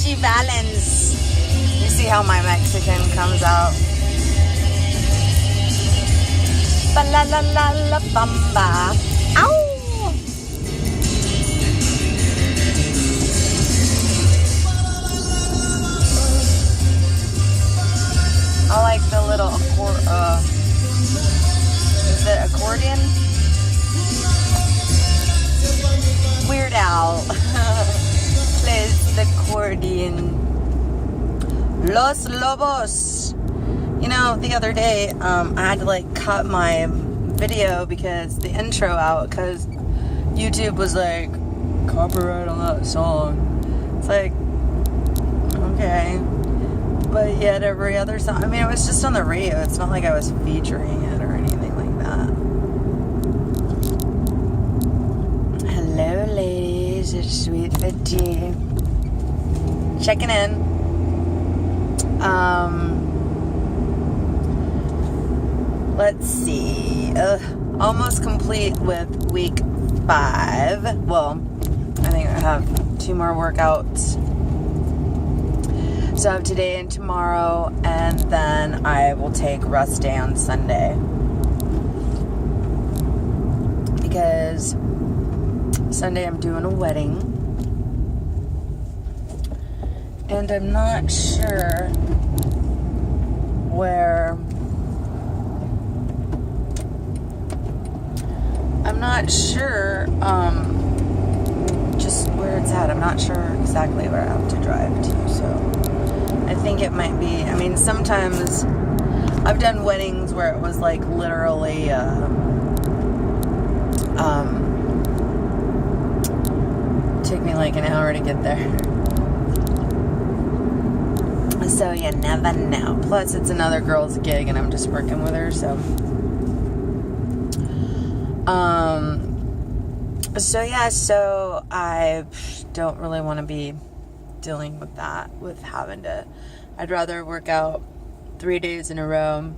Richie Valens. You see how my Mexican comes out? Ba la la la la bamba. Ow! I like the little is it accordion? Weird Al plays the accordion. Los Lobos. You know, the other day, I had to like cut my video because the intro out, because YouTube was like, copyright on that song. It's like, okay. But yet every other song, I mean, it was just on the radio. It's not like I was featuring it or anything like that. Hello, ladies. It's SweetFit Tee. Checking in. Let's see. Almost complete with week 5. Well, I think I have 2 more workouts. So I have today and tomorrow, and then I will take rest day on Sunday. Because Sunday I'm doing a wedding. And I'm not sure where... I'm not sure just where it's at. I'm not sure exactly where I have to drive to, so... I think it might be, I mean, sometimes I've done weddings where it was like literally, took me like an hour to get there. So you never know. Plus it's another girl's gig and I'm just working with her, so. So yeah, so I don't really want to be dealing with that, with having to, I'd rather work out 3 days in a row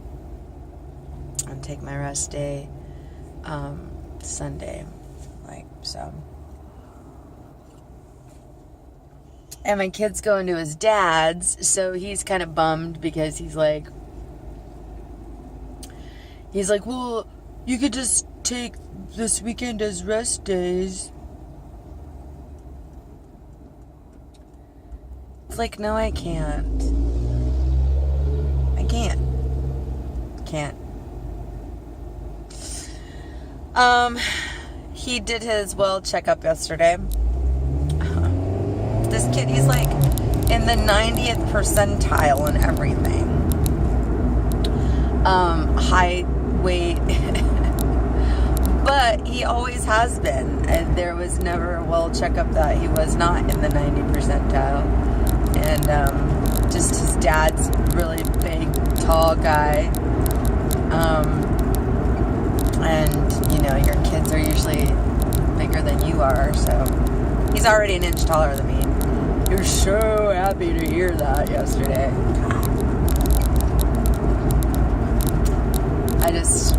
and take my rest day Sunday, like, so. And my kid's going to his dad's, so he's kind of bummed because he's like, well, you could just take this weekend as rest days. It's like, no, I can't. I can't. He did his well checkup yesterday. This kid, he's like in the 90th percentile in everything. Height, weight. But he always has been. And there was never a well checkup that he was not in the 90th percentile. And just his dad's really big, tall guy. And, you know, your kids are usually bigger than you are, so he's already an inch taller than me. You're so happy to hear that yesterday. It's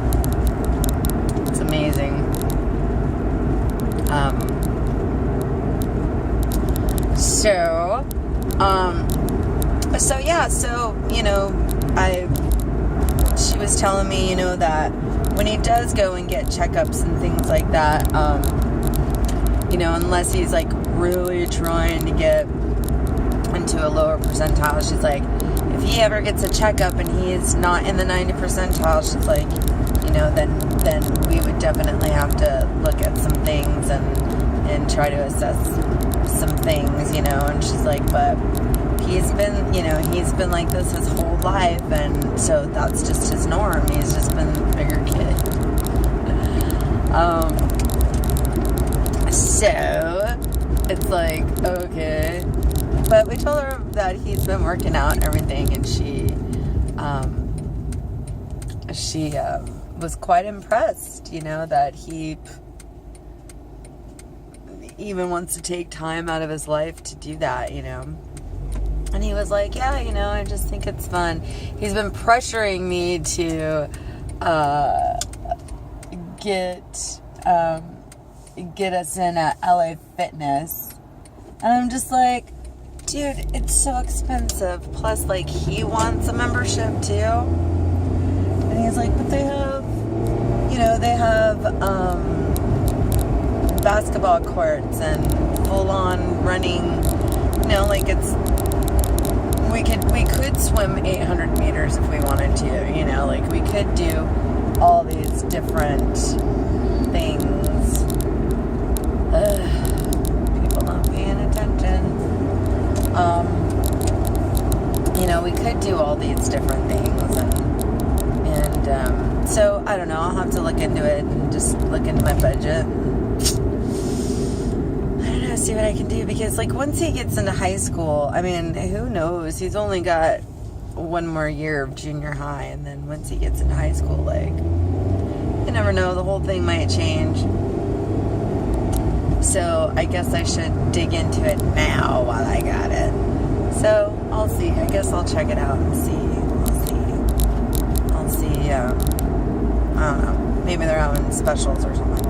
amazing. So yeah, so, you know, she was telling me, you know, that when he does go and get checkups and things like that, you know, unless he's like really trying to get into a lower percentile, she's like, if he ever gets a checkup and he is not in the 90th percentile, she's like, you know, then we would definitely have to look at some things and try to assess some things, you know. And she's like, but he's been like this his whole life, and so that's just his norm. He's just been a bigger kid. So it's like, okay. But we told her that he's been working out and everything, and she was quite impressed, you know, that he even wants to take time out of his life to do that, you know. And he was like, yeah, you know, I just think it's fun. He's been pressuring me to get us in at LA Fitness. And I'm just like, dude, it's so expensive. Plus, like, he wants a membership too. And he's like, but they have, basketball courts and full-on running. Like we could swim 800 meters if we wanted to. Like we could do all these different things. People not paying attention. We could do all these different things, and so I don't know. I'll have to look into it and just look into my budget. I don't know, see what I can do, because like once he gets into high school, I mean, who knows? He's only got one more year of junior high, and then once he gets into high school, like, you never know, the whole thing might change. So I guess I should dig into it now while I got it. So I'll see. I guess I'll check it out and see. I'll see. I don't know. Maybe they're having specials or something.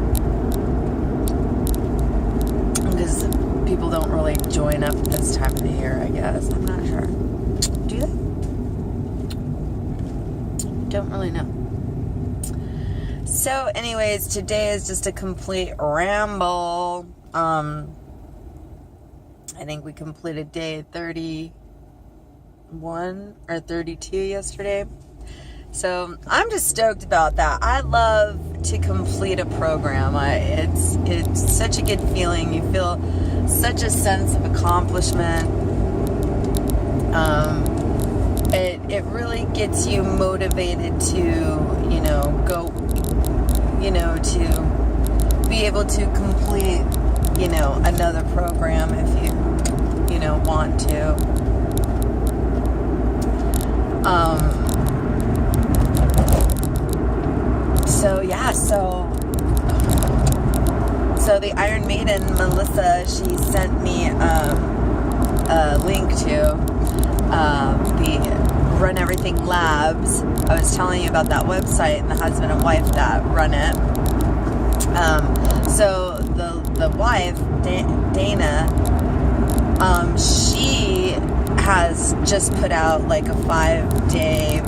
Because people don't really join up this time of the year, I guess. I'm not sure. Do they? Don't really know. So, anyways, today is just a complete ramble. I think we completed day 31 or 32 yesterday. So, I'm just stoked about that. I love to complete a program. It's such a good feeling. You feel such a sense of accomplishment. It really gets you motivated to, go, to be able to complete, another program if you, want to. So the Iron Maiden, Melissa, she sent me a link to the Run Everything Labs. I was telling you about that website and the husband and wife that run it. So the wife, Dana, she has just put out like a 5-day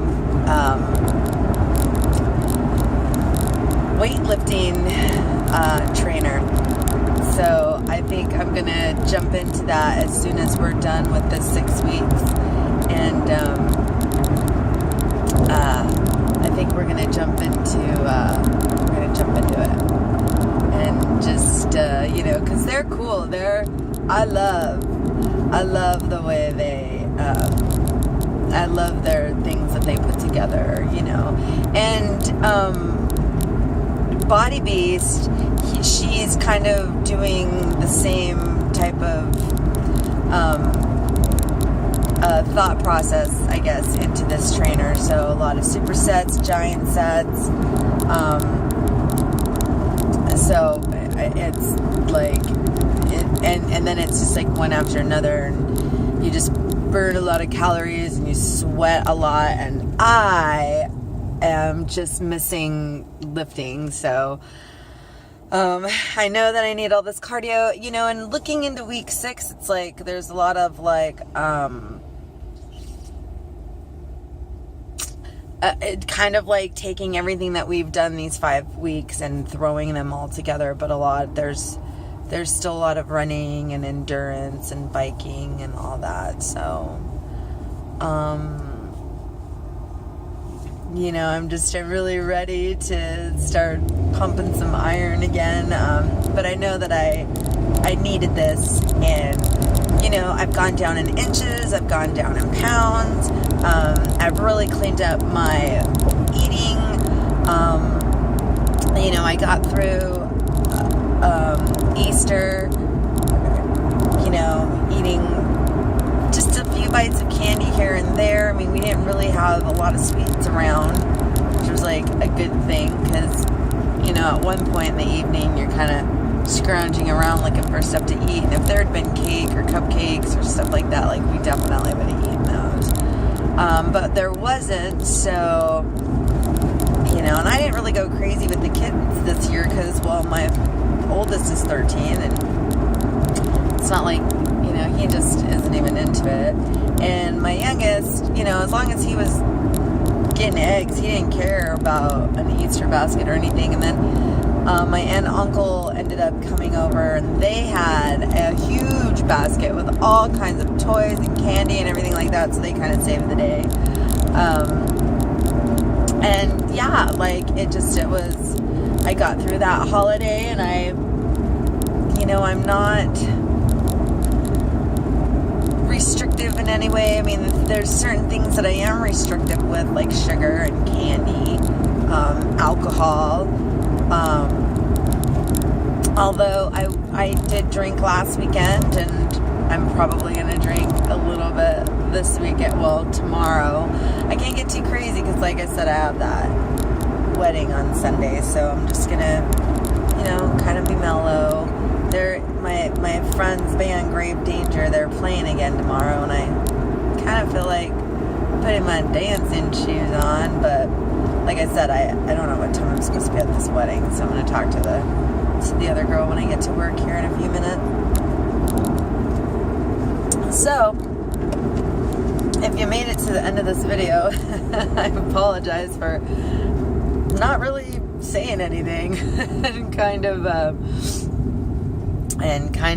weightlifting trainer. So I think I'm gonna jump into that as soon as we're done with the 6 weeks, and I think we're gonna jump into it, and just because they're cool. I love the way they. I love their things that they put together, and Body Beast. She's kind of doing the same type of thought process, I guess, into this trainer. So a lot of supersets, giant sets. So it's like, and then it's just like one after another, and you just burn a lot of calories and you sweat a lot. And I am just missing lifting, so. I know that I need all this cardio, and looking into week 6, it's like, there's a lot of like, kind of like taking everything that we've done these 5 weeks and throwing them all together, but there's still a lot of running and endurance and biking and all that, so, I'm really ready to start pumping some iron again. But I know that I needed this, and, I've gone down in inches, I've gone down in pounds. I've really cleaned up my eating. I got through, Easter, eating just a few bites of candy here and there. I mean, we didn't really have a lot of sweets around, which was like a good thing, because, at one point in the evening, you're kind of scrounging around looking for stuff to eat. And if there had been cake or cupcakes or stuff like that, like, we definitely would have eaten those. But there wasn't, so, and I didn't really go crazy with the kids this year because, well, my oldest is 13, and it's not like, he just isn't even into it. And my youngest, as long as he was getting eggs, he didn't care about an Easter basket or anything. And then my aunt and uncle ended up coming over, and they had a huge basket with all kinds of toys and candy and everything like that, so they kind of saved the day. And yeah, like it was, I got through that holiday, and I'm not restrictive in any way. I mean, there's certain things that I am restrictive with, like sugar and candy, alcohol. Although I did drink last weekend, and I'm probably going to drink a little bit this weekend, tomorrow. I can't get too crazy because, like I said, I have that wedding on Sunday, so I'm just going to, kind of be mellow. My friend's band, Grave Danger, they're playing again tomorrow, and I kind of feel like putting my dancing shoes on, but like I said, I don't know what time I'm supposed to be at this wedding, so I'm going to talk to the other girl when I get to work here in a few minutes. So, if you made it to the end of this video, I apologize for not really saying anything and kind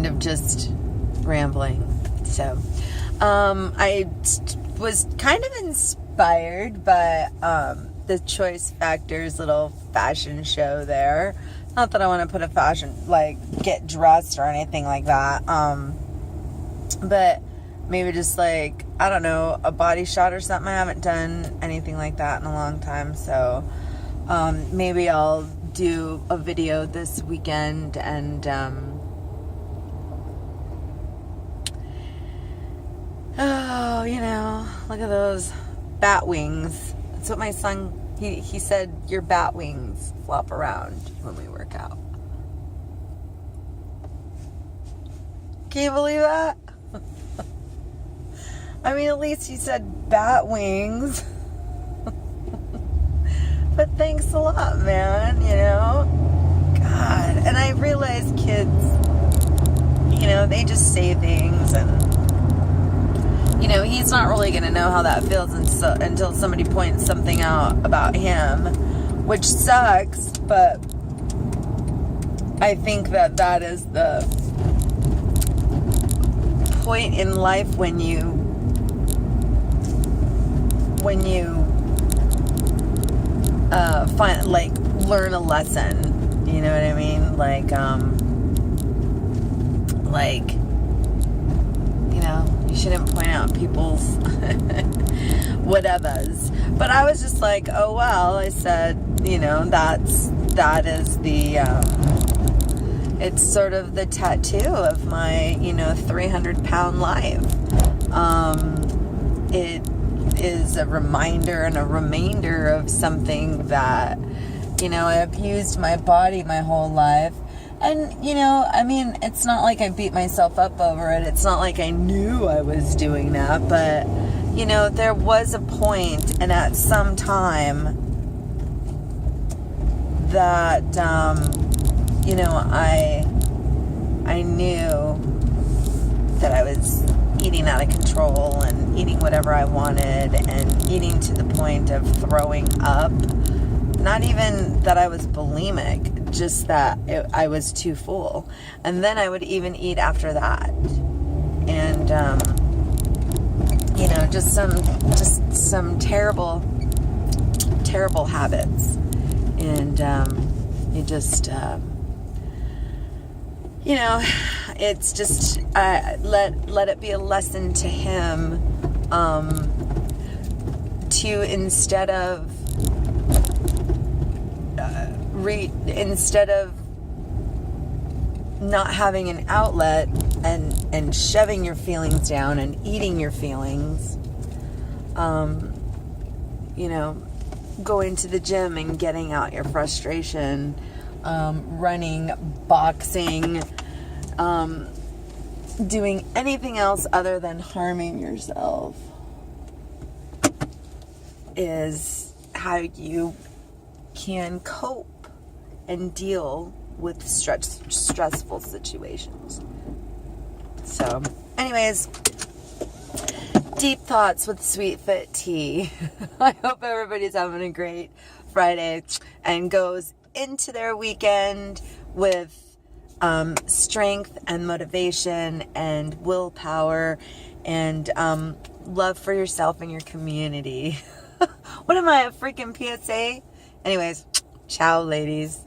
of just rambling. So, I was kind of inspired by the Choice Factor's little fashion show there. Not that I want to put a fashion, like, get dressed or anything like that. But maybe just like, I don't know, a body shot or something. I haven't done anything like that in a long time. So, maybe I'll do a video this weekend and, look at those bat wings. That's what my son, he said, your bat wings flop around when we work out. Can you believe that? I mean, at least he said bat wings. But thanks a lot, man, God. And I realize kids, they just say things, and he's not really going to know how that feels until somebody points something out about him, which sucks, but I think that is the point in life when you learn a lesson, you know what I mean? You shouldn't point out people's whatevers. But I was just like, oh well, I said, that is the, it's sort of the tattoo of my, 300-pound life. It is a reminder and a remainder of something that, I've used my body my whole life. And, it's not like I beat myself up over it. It's not like I knew I was doing that. But, there was a point, and at some time, that, I knew that I was eating out of control and eating whatever I wanted and eating to the point of throwing up. Not even that I was bulimic, just that I was too full. And then I would even eat after that. And, just some terrible, terrible habits. And, it's just, let it be a lesson to him, to instead of not having an outlet and shoving your feelings down and eating your feelings, going to the gym and getting out your frustration, running, boxing, doing anything else other than harming yourself is how you can cope and deal with stressful situations. So, anyways, deep thoughts with SweetFit Tee. I hope everybody's having a great Friday and goes into their weekend with strength and motivation and willpower and love for yourself and your community. What am I, a freaking PSA? Anyways, ciao, ladies.